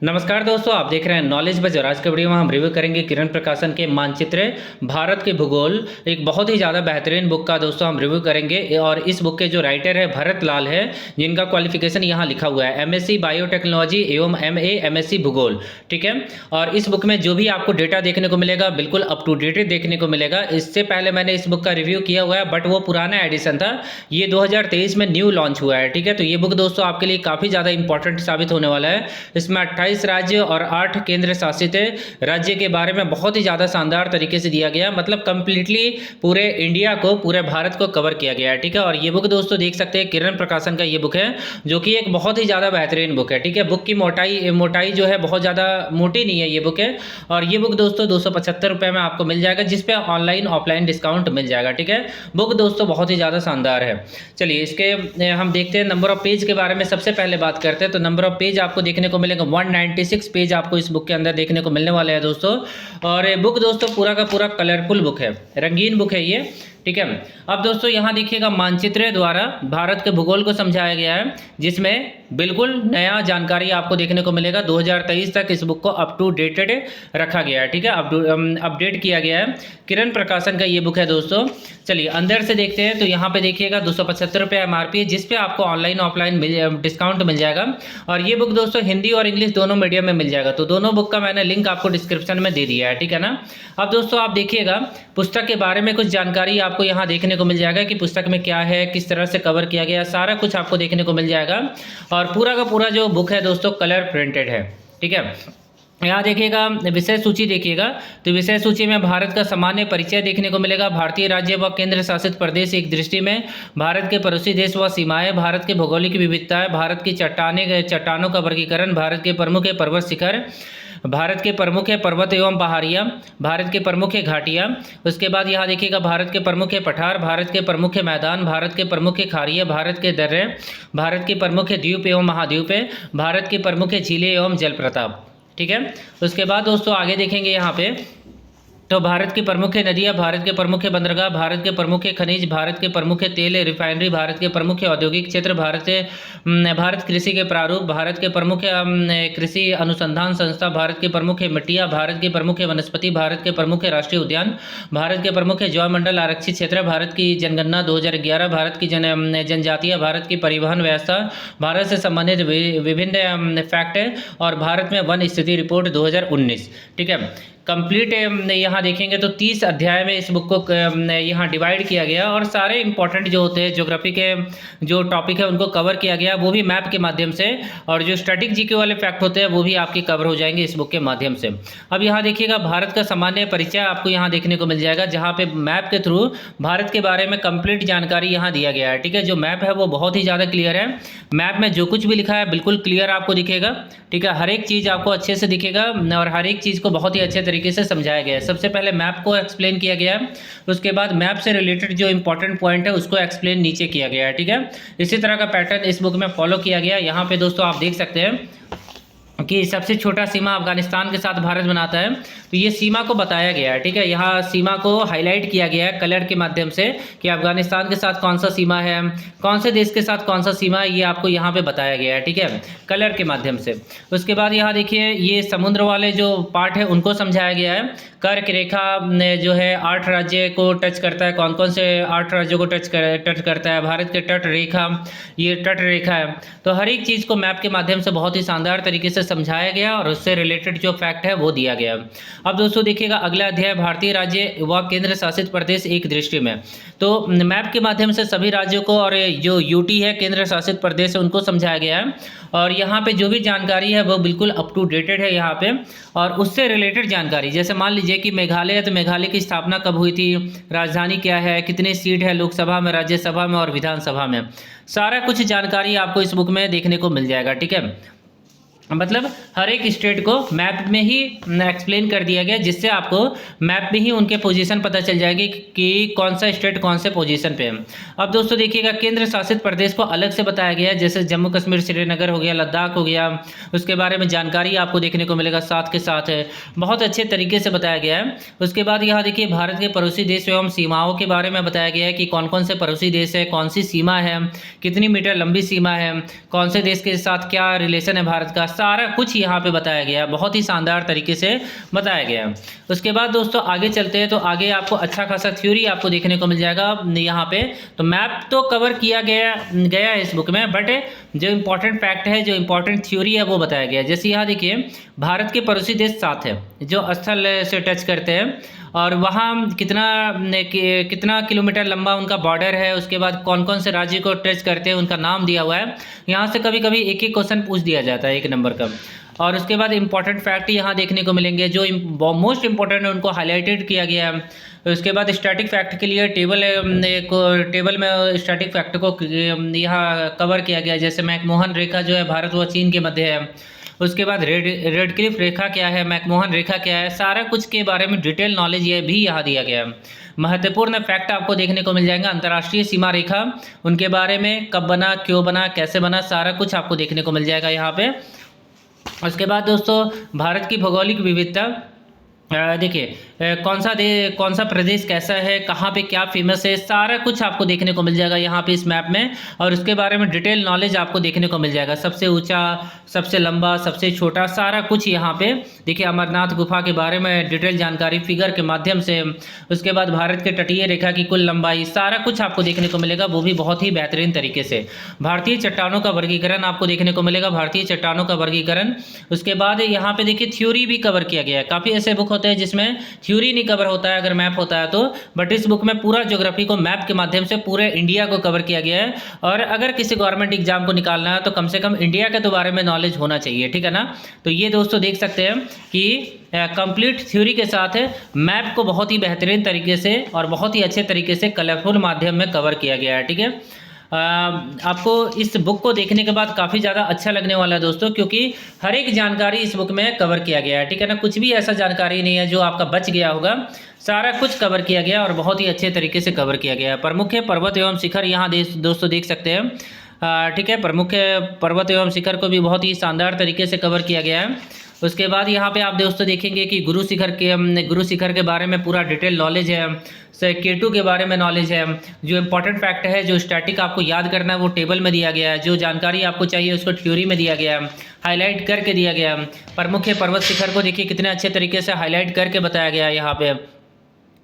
नमस्कार दोस्तों, आप देख रहे हैं नॉलेज बज और आज के वीडियो में हम रिव्यू करेंगे किरण प्रकाशन के मानचित्र भारत के भूगोल। एक बहुत ही ज़्यादा बेहतरीन बुक का दोस्तों हम रिव्यू करेंगे और इस बुक के जो राइटर है भरत लाल है, जिनका क्वालिफिकेशन यहाँ लिखा हुआ है एमएससी बायोटेक्नोलॉजी एवं एमए एमएससी भूगोल। ठीक है, और इस बुक में जो भी आपको डेटा देखने को मिलेगा बिल्कुल अप टू डेट देखने को मिलेगा। इससे पहले मैंने इस बुक का रिव्यू किया हुआ है, बट वो पुराना एडिशन था, ये 2023 में न्यू लॉन्च हुआ है। ठीक है, तो ये बुक दोस्तों आपके लिए काफ़ी ज़्यादा इंपॉर्टेंट साबित होने वाला है। इसमें 28 राज्य और 8 केंद्र शासित राज्य के बारे में बहुत ही ज़्यादा शानदार तरीके से दिया गया, मतलब कंप्लीटली पूरे इंडिया को, पूरे भारत को कवर किया गया है। ठीक है, और ये बुक दोस्तों देख सकते हैं किरण प्रकाशन का ये बुक है, जो कि एक बहुत ही ज़्यादा बेहतरीन बुक है। ठीक है, बुक की मोटाई जो है बहुत ज़्यादा मोटी नहीं है ये बुक है, और ये बुक दोस्तों 275 रुपये में आपको मिल जाएगा, जिसपे ऑनलाइन ऑफलाइन डिस्काउंट मिल जाएगा। ठीक है, बुक दोस्तों बहुत ही ज़्यादा शानदार है। चलिए इसके हम देखते हैं नंबर ऑफ पेज के बारे में। सबसे पहले बात करते हैं तो नंबर ऑफ पेज आपको देखने को मिलेगा 196 पेज आपको इस बुक के अंदर देखने को मिलने वाले हैं दोस्तों। और ये बुक दोस्तों पूरा का पूरा कलरफुल बुक है, रंगीन बुक है ये। ठीक है, अब दोस्तों यहाँ देखिएगा मानचित्र द्वारा भारत के भूगोल को समझाया गया है, जिसमें बिल्कुल नया जानकारी आपको देखने को मिलेगा। 2023 तक इस बुक को अप टू डेटेड रखा गया है। ठीक है, अपडेट किया गया है। किरण प्रकाशन का ये बुक है दोस्तों। चलिए अंदर से देखते हैं तो यहाँ पे देखिएगा 275 रुपये MRP, जिस पे आपको ऑनलाइन ऑफलाइन डिस्काउंट मिल जाएगा। और ये बुक दोस्तों हिंदी और इंग्लिश दोनों मीडियम में मिल जाएगा, तो दोनों बुक का मैंने लिंक आपको डिस्क्रिप्शन में दे दिया है। ठीक है ना। अब दोस्तों आप देखिएगा पुस्तक के बारे में कुछ जानकारी आपको यहाँ देखने को मिल जाएगा कि पुस्तक में क्या है, किस तरह से कवर किया गया, सारा कुछ आपको देखने को मिल जाएगा। और पूरा का पूरा जो बुक है दोस्तों कलर प्रिंटेड है। ठीक है, यहाँ देखिएगा विषय सूची देखिएगा, तो विषय सूची में भारत का सामान्य परिचय देखने को मिलेगा, भारतीय राज्य व केंद्र शासित प्रदेश एक दृष्टि में, भारत के पड़ोसी देश व सीमाएं, भारत के भौगोलिक विविधताएं, भारत की चट्टानों का वर्गीकरण, भारत के प्रमुख पर्वत शिखर, भारत के प्रमुख पर्वत एवं पहाड़ियाँ, भारत के प्रमुख घाटियाँ। उसके बाद यहाँ देखिएगा भारत के प्रमुख पठार, भारत के प्रमुख मैदान, भारत के प्रमुख खाड़ियाँ, भारत के दर्रे, भारत के प्रमुख द्वीप एवं महाद्वीप, भारत के प्रमुख झीलें एवं जलप्रपात। ठीक है, उसके बाद दोस्तों आगे देखेंगे यहाँ पे तो भारत की प्रमुख नदियाँ, भारत के प्रमुख बंदरगाह, भारत के प्रमुख खनिज, भारत के प्रमुख तेल रिफाइनरी, भारत के प्रमुख औद्योगिक क्षेत्र, भारत कृषि के प्रारूप, भारत के प्रमुख कृषि अनुसंधान संस्था, भारत के प्रमुख मिट्टियाँ, भारत के प्रमुख वनस्पति, भारत के प्रमुख राष्ट्रीय उद्यान, भारत के प्रमुख जैवमंडल आरक्षित क्षेत्र, भारत की जनगणना 2011, भारत की जनजातियाँ, भारत की परिवहन व्यवस्था, भारत से संबंधित विभिन्न फैक्ट और भारत में वन स्थिति रिपोर्ट 2019। ठीक है, कंप्लीट यहाँ देखेंगे तो 30 अध्याय में इस बुक को यहाँ डिवाइड किया गया, और सारे इंपॉर्टेंट जो होते हैं ज्योग्राफी के जो टॉपिक है उनको कवर किया गया, वो भी मैप के माध्यम से, और जो स्टैटिक जीके वाले फैक्ट होते हैं वो भी आपके कवर हो जाएंगे इस बुक के माध्यम से। अब यहाँ देखिएगा भारत का सामान्य परिचय आपको यहाँ देखने को मिल जाएगा, जहाँ पे मैप के थ्रू भारत के बारे में कंप्लीट जानकारी यहाँ दिया गया है। ठीक है, जो मैप है वो बहुत ही ज़्यादा क्लियर है, मैप में जो कुछ भी लिखा है बिल्कुल क्लियर आपको दिखेगा। ठीक है, हर एक चीज़ आपको अच्छे से दिखेगा और हर एक चीज़ को बहुत ही अच्छे तरीके से समझाया गया है। सबसे पहले मैप को एक्सप्लेन किया गया है, उसके बाद मैप से रिलेटेड जो इंपॉर्टेंट पॉइंट है उसको एक्सप्लेन नीचे किया गया है। ठीक है, इसी तरह का पैटर्न इस बुक में फॉलो किया गया है। यहाँ पे दोस्तों आप देख सकते हैं कि सबसे छोटा सीमा अफगानिस्तान के साथ भारत बनाता है, तो ये सीमा को बताया गया है। ठीक है, यहाँ सीमा को हाईलाइट किया गया है कलर के माध्यम से कि अफगानिस्तान के साथ कौन सा सीमा है, कौन से देश के साथ कौन सा सीमा है, ये आपको यहाँ पे बताया गया है। ठीक है, कलर के माध्यम से। उसके बाद यहाँ देखिए ये समुद्र वाले जो पार्ट है उनको समझाया गया है। कर्क रेखा जो है 8 राज्य को टच करता है, कौन कौन से 8 राज्यों को टच करता है, भारत के तट रेखा, ये तट रेखा है। तो हर एक चीज़ को मैप के माध्यम से बहुत ही शानदार तरीके से समझाया गया और उससे रिलेटेड जो फैक्ट है वो दिया गया। अब दोस्तों देखिएगा अगला अध्याय भारतीय राज्य व केंद्र शासित प्रदेश एक दृष्टि में, तो मैप के माध्यम से सभी राज्यों को और जो यूटी है केंद्र शासित प्रदेश है उनको समझाया गया है। और यहाँ पे जो भी जानकारी है वो बिल्कुल अप टू डेटेड है यहाँ पे, और उससे रिलेटेड जानकारी जैसे मान लीजिए कि मेघालय है तो मेघालय की स्थापना कब हुई थी, राजधानी क्या है, कितने सीट है लोकसभा में, राज्यसभा में और विधानसभा में, सारा कुछ जानकारी आपको इस बुक में देखने को मिल जाएगा। ठीक है, मतलब हर एक स्टेट को मैप में ही एक्सप्लेन कर दिया गया, जिससे आपको मैप में ही उनके पोजीशन पता चल जाएगी कि कौन सा स्टेट कौन से पोजीशन पे है। अब दोस्तों देखिएगा केंद्र शासित प्रदेश को अलग से बताया गया है, जैसे जम्मू कश्मीर, श्रीनगर हो गया, लद्दाख हो गया, उसके बारे में जानकारी आपको देखने को मिलेगा साथ के साथ है, बहुत अच्छे तरीके से बताया गया है। उसके बाद यहाँ देखिए भारत के पड़ोसी देश एवं सीमाओं के बारे में बताया गया है कि कौन कौन से पड़ोसी देश है, कौन सी सीमा है, कितनी मीटर लंबी सीमा है, कौन से देश के साथ क्या रिलेशन है भारत का, सारा कुछ यहाँ पे बताया गया है, बहुत ही शानदार तरीके से बताया गया है। उसके बाद दोस्तों आगे चलते हैं, तो आगे आपको अच्छा खासा थ्योरी आपको देखने को मिल जाएगा यहाँ पे। तो मैप तो कवर किया गया है इस बुक में, बट जो इम्पोर्टेंट फैक्ट है, जो इम्पोर्टेंट थ्योरी है वो बताया गया है। जैसे यहाँ देखिए, भारत के पड़ोसी देश 7 है जो स्थल से टच करते हैं, और वहाँ कितना किलोमीटर लंबा उनका बॉर्डर है, उसके बाद कौन कौन से राज्य को टच करते हैं उनका नाम दिया हुआ है। यहाँ से कभी कभी एक एक क्वेश्चन पूछ दिया जाता है 1 नंबर का। और उसके बाद इंपॉर्टेंट फैक्ट यहाँ देखने को मिलेंगे, जो मोस्ट इंपॉर्टेंट है उनको हाईलाइटेड किया गया है। उसके बाद स्टैटिक फैक्ट के लिए टेबल में स्टैटिक फैक्ट को यहाँ कवर किया गया है। जैसे मैकमोहन रेखा जो है भारत व चीन के मध्य है। उसके बाद रेड क्लिफ रेखा क्या है, मैकमोहन रेखा क्या है, सारा कुछ के बारे में डिटेल नॉलेज ये भी यहाँ दिया गया है। महत्वपूर्ण फैक्ट आपको देखने को मिल जाएगा, अंतर्राष्ट्रीय सीमा रेखा उनके बारे में, कब बना, क्यों बना, कैसे बना, सारा कुछ आपको देखने को मिल जाएगा यहाँ पे। उसके बाद दोस्तों भारत की भौगोलिक विविधता, देखिए कौन सा प्रदेश कैसा है, कहाँ पे क्या फेमस है, सारा कुछ आपको देखने को मिल जाएगा यहाँ पे इस मैप में। और उसके बारे में डिटेल नॉलेज आपको देखने को मिल जाएगा, सबसे ऊंचा, सबसे लंबा, सबसे छोटा, सारा कुछ यहाँ पे देखिए। अमरनाथ गुफा के बारे में डिटेल जानकारी फिगर के माध्यम से। उसके बाद भारत के तटीय रेखा की कुल लंबाई, सारा कुछ आपको देखने को मिलेगा, वो भी बहुत ही बेहतरीन तरीके से। भारतीय चट्टानों का वर्गीकरण आपको देखने को मिलेगा, भारतीय चट्टानों का वर्गीकरण। उसके बाद यहाँ पे देखिए थ्योरी भी कवर किया गया है। काफ़ी ऐसे बुक होते हैं जिसमें थ्योरी नहीं कवर होता है अगर मैप होता है तो, बट इस बुक में पूरा ज्योग्राफी को मैप के माध्यम से पूरे इंडिया को कवर किया गया है। और अगर किसी गवर्नमेंट एग्जाम को निकालना है तो कम से कम इंडिया के तो बारे में नॉलेज होना चाहिए, ठीक है ना। तो ये दोस्तों देख सकते हैं कि कंप्लीट थ्योरी के साथ मैप को बहुत ही बेहतरीन तरीके से और बहुत ही अच्छे तरीके से कलरफुल माध्यम में कवर किया गया है, ठीक है। आपको इस बुक को देखने के बाद काफ़ी ज़्यादा अच्छा लगने वाला है दोस्तों, क्योंकि हर एक जानकारी इस बुक में कवर किया गया है, ठीक है ना। कुछ भी ऐसा जानकारी नहीं है जो आपका बच गया होगा, सारा कुछ कवर किया गया और बहुत ही अच्छे तरीके से कवर किया गया है। प्रमुख पर्वत एवं शिखर यहाँ दोस्तों देख सकते हैं, ठीक है। प्रमुख पर्वत एवं शिखर को भी बहुत ही शानदार तरीके से कवर किया गया है। उसके बाद यहाँ पे आप दोस्तों देखेंगे कि गुरु शिखर के बारे में पूरा डिटेल नॉलेज है, K2 के बारे में नॉलेज है। जो इंपॉर्टेंट फैक्ट है, जो स्टैटिक आपको याद करना है वो टेबल में दिया गया है, जो जानकारी आपको चाहिए उसको थ्योरी में दिया गया है, हाईलाइट करके दिया गया है। प्रमुख पर्वत शिखर को देखिए कितने अच्छे तरीके से हाईलाइट करके बताया गया है यहाँ पे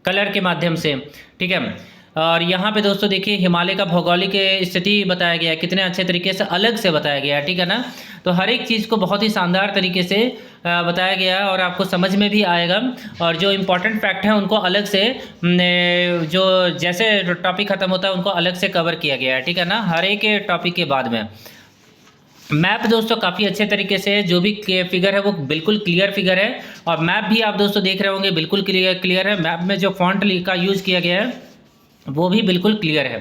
कलर के माध्यम से, ठीक है। और यहाँ पे दोस्तों देखिए हिमालय का भौगोलिक स्थिति बताया गया है, कितने अच्छे तरीके से अलग से बताया गया है, ठीक है ना। तो हर एक चीज़ को बहुत ही शानदार तरीके से बताया गया है और आपको समझ में भी आएगा। और जो इम्पोर्टेंट फैक्ट है उनको अलग से जो जैसे टॉपिक ख़त्म होता है उनको अलग से कवर किया गया है, ठीक है ना, हर एक टॉपिक के बाद में। मैप दोस्तों काफ़ी अच्छे तरीके से, जो भी फिगर है वो बिल्कुल क्लियर फिगर है। और मैप भी आप दोस्तों देख रहे होंगे बिल्कुल क्लियर है। मैप में जो फॉन्ट का यूज़ किया गया है वो भी बिल्कुल क्लियर है।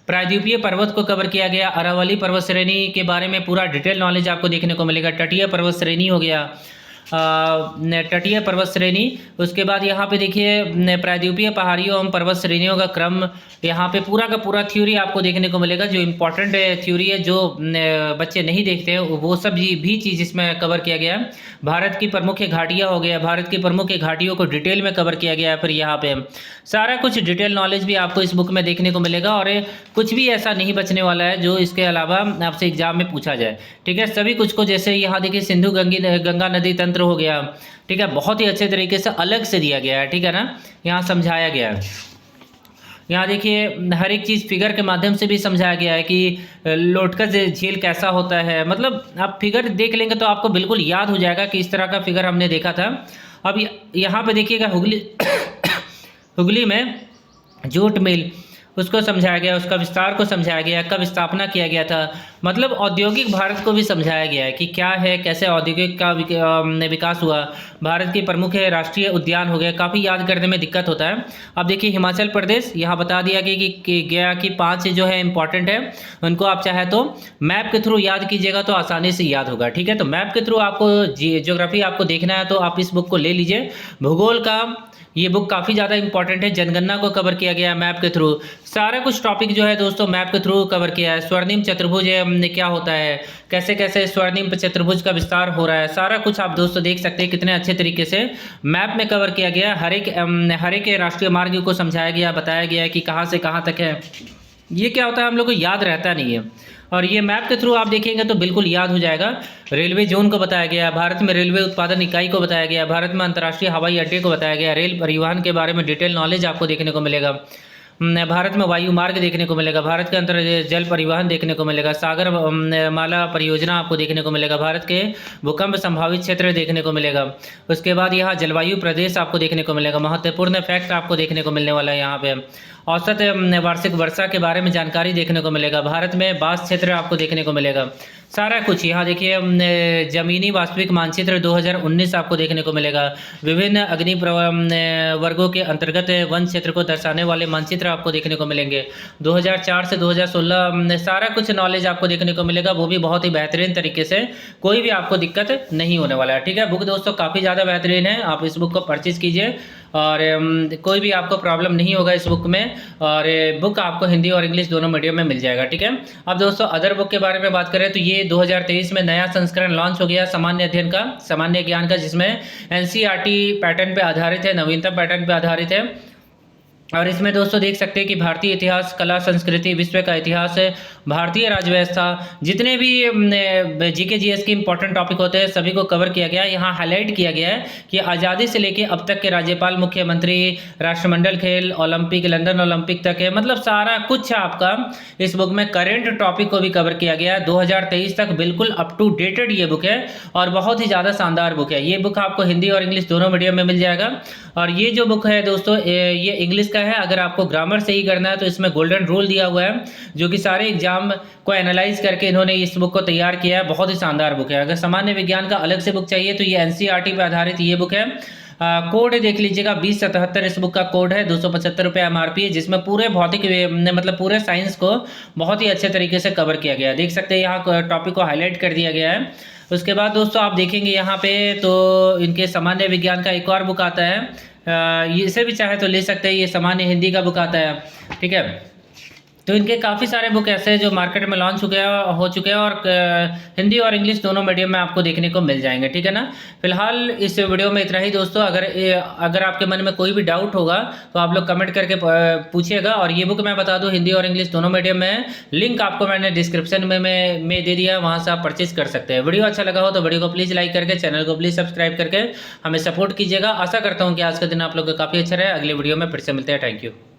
प्रायद्वीपीय पर्वत को कवर किया गया, अरावली पर्वत श्रेणी के बारे में पूरा डिटेल नॉलेज आपको देखने को मिलेगा। तटीय पर्वत श्रेणी हो गया, तटीय पर्वत श्रेणी। उसके बाद यहाँ पे देखिए प्रायद्वीपीय पहाड़ियों एवं पर्वत श्रेणियों का क्रम, यहाँ पे पूरा का पूरा थ्योरी आपको देखने को मिलेगा। जो इम्पोर्टेंट थ्योरी है, जो बच्चे नहीं देखते हैं वो सब भी चीज़ इसमें कवर किया गया है। भारत की प्रमुख घाटियाँ हो गया, भारत की प्रमुख घाटियों को डिटेल में कवर किया गया है। फिर यहाँ पे सारा कुछ डिटेल नॉलेज भी आपको इस बुक में देखने को मिलेगा और कुछ भी ऐसा नहीं बचने वाला है जो इसके अलावा आपसे एग्जाम में पूछा जाए, ठीक है। सभी कुछ को, जैसे यहाँ देखिए सिंधु गंगा नदी तंत्र हो गया, ठीक है, बहुत ही अच्छे तरीके से अलग से दिया गया है, ठीक है ना, यहाँ समझाया गया है। यहाँ देखिए हर एक चीज़ फिगर के माध्यम से भी समझाया गया है कि लोटकस झील कैसा होता है। मतलब आप फिगर देख लेंगे तो आपको बिल्कुल याद हो जाएगा कि इस तरह का फिगर हमने देखा था। अब यहाँ पे देखिएगा हुगली में जूट मिल, उसको समझाया गया, उसका विस्तार को समझाया गया, कब स्थापना किया गया था। मतलब औद्योगिक भारत को भी समझाया गया है कि क्या है, कैसे औद्योगिक का विकास हुआ। भारत के प्रमुख राष्ट्रीय उद्यान हो गए, काफ़ी याद करने में दिक्कत होता है। अब देखिए हिमाचल प्रदेश, यहाँ बता दिया गया कि 5 जो है इंपॉर्टेंट है, उनको आप चाहे तो मैप के थ्रू याद कीजिएगा तो आसानी से याद होगा, ठीक है। तो मैप के थ्रू आपको ज्योग्राफी आपको देखना है तो आप इस बुक को ले लीजिए। भूगोल का ये बुक काफ़ी ज़्यादा इंपॉर्टेंट है, जनगणना को कवर किया गया है मैप के थ्रू। सारा कुछ टॉपिक जो है दोस्तों मैप के थ्रू कवर किया है। स्वर्णिम चतुर्भुज क्या होता है, कैसे कैसे स्वर्णिम चतुर्भुज का विस्तार हो रहा है, सारा कुछ आप दोस्तों देख सकते हैं कितने अच्छे तरीके से मैप में कवर किया गया है। हर एक राष्ट्रीय मार्ग को समझाया गया, बताया गया है कि कहाँ से कहाँ तक है, ये क्या होता है, हम लोग को याद रहता नहीं है। और ये मैप के थ्रू आप देखेंगे तो बिल्कुल याद हो जाएगा। रेलवे जोन को बताया गया, भारत में रेलवे उत्पादन इकाई को बताया गया, भारत में अंतर्राष्ट्रीय हवाई अड्डे को बताया गया, रेल परिवहन के बारे में डिटेल नॉलेज आपको देखने को मिलेगा। भारत में वायु मार्ग देखने को मिलेगा, भारत के अंतर जल परिवहन देखने को मिलेगा, सागर माला परियोजना आपको देखने को मिलेगा, भारत के भूकंप संभावित क्षेत्र देखने को मिलेगा। उसके बाद यहाँ जलवायु प्रदेश आपको देखने को मिलेगा, महत्वपूर्ण फैक्ट आपको देखने को मिलने वाला है। यहाँ पे औसत वार्षिक वर्षा के बारे में जानकारी देखने को मिलेगा, भारत में बास क्षेत्र आपको देखने को मिलेगा, सारा कुछ। यहाँ देखिए जमीनी वास्तविक मानचित्र 2019 आपको देखने को मिलेगा, विभिन्न अग्नि वर्गों के अंतर्गत वन क्षेत्र को दर्शाने वाले मानचित्र आपको देखने को मिलेंगे। 2004 से 2016 सारा कुछ नॉलेज आपको देखने को मिलेगा, वो भी बहुत ही बेहतरीन तरीके से, कोई भी आपको दिक्कत नहीं होने वाला है। ठीक है, बुक दोस्तों काफ़ी ज़्यादा बेहतरीन है, आप इस बुक को परचेज़ कीजिए और कोई भी आपको प्रॉब्लम नहीं होगा इस बुक में। और बुक आपको हिंदी और इंग्लिश दोनों मीडियम में मिल जाएगा। ठीक है, अब दोस्तों अदर बुक के बारे में बात करें तो ये 2023 में नया संस्करण लॉन्च हो गया सामान्य अध्ययन का, सामान्य ज्ञान का, जिसमें एनसीईआरटी पैटर्न पे आधारित है, नवीनतम पैटर्न पे आधारित है। और इसमें दोस्तों देख सकते हैं कि भारतीय इतिहास, कला, संस्कृति, विश्व का इतिहास, भारतीय राज्य व्यवस्था, जितने भी जीके जीएस के इंपॉर्टेंट टॉपिक होते हैं सभी को कवर किया गया है। यहाँ हाईलाइट किया गया है कि आज़ादी से लेकर अब तक के राज्यपाल, मुख्यमंत्री, राष्ट्रमंडल खेल, ओलंपिक, लंदन ओलंपिक तक है, मतलब सारा कुछ आपका इस बुक में करेंट टॉपिक को भी कवर किया गया है। 2023 तक बिल्कुल अप टू डेटेड ये बुक है और बहुत ही ज़्यादा शानदार बुक है। ये बुक आपको हिंदी और इंग्लिश दोनों मीडियम में मिल जाएगा। और ये जो बुक है दोस्तों ये इंग्लिश का है। अगर आपको ग्रामर सही करना है तो इसमें गोल्डन रूल दिया हुआ है, जो कि सारे एग्जाम को एनालाइज करके इन्होंने इस बुक को तैयार किया है। बहुत ही शानदार बुक है। अगर सामान्य विज्ञान का अलग से बुक चाहिए तो ये एनसीईआरटी पे आधारित ये बुक है। कोड देख लीजिएगा 2077 इस बुक का कोड है, 275 रुपये MRP है, जिसमें पूरे भौतिक मतलब पूरे साइंस को बहुत ही अच्छे तरीके से कवर किया गया है। देख सकते हैं यहाँ टॉपिक को हाईलाइट कर दिया गया है। उसके बाद दोस्तों आप देखेंगे यहाँ पे तो इनके सामान्य विज्ञान का एक और बुक आता है, इसे भी चाहे तो ले सकते हैं, ये सामान्य हिंदी का बुक आता है। ठीक है, तो इनके काफ़ी सारे बुक ऐसे हैं जो मार्केट में लॉन्च हो चुके हैं और हिंदी और इंग्लिश दोनों मीडियम में आपको देखने को मिल जाएंगे। ठीक है ना, फिलहाल इस वीडियो में इतना ही दोस्तों। अगर आपके मन में कोई भी डाउट होगा तो आप लोग कमेंट करके पूछिएगा। और ये बुक मैं बता दूं हिंदी और इंग्लिश दोनों मीडियम में है, लिंक आपको मैंने डिस्क्रिप्शन में दे दिया है, वहाँ से आप परचेज कर सकते हैं। वीडियो अच्छा लगा हो तो वीडियो को प्लीज़ लाइक करके, चैनल को प्लीज़ सब्सक्राइब करके हमें सपोर्ट कीजिएगा। आशा करता हूँ कि आज का दिन आप लोग का काफ़ी अच्छा रहे। अगले वीडियो में फिर से मिलते हैं। Thank you.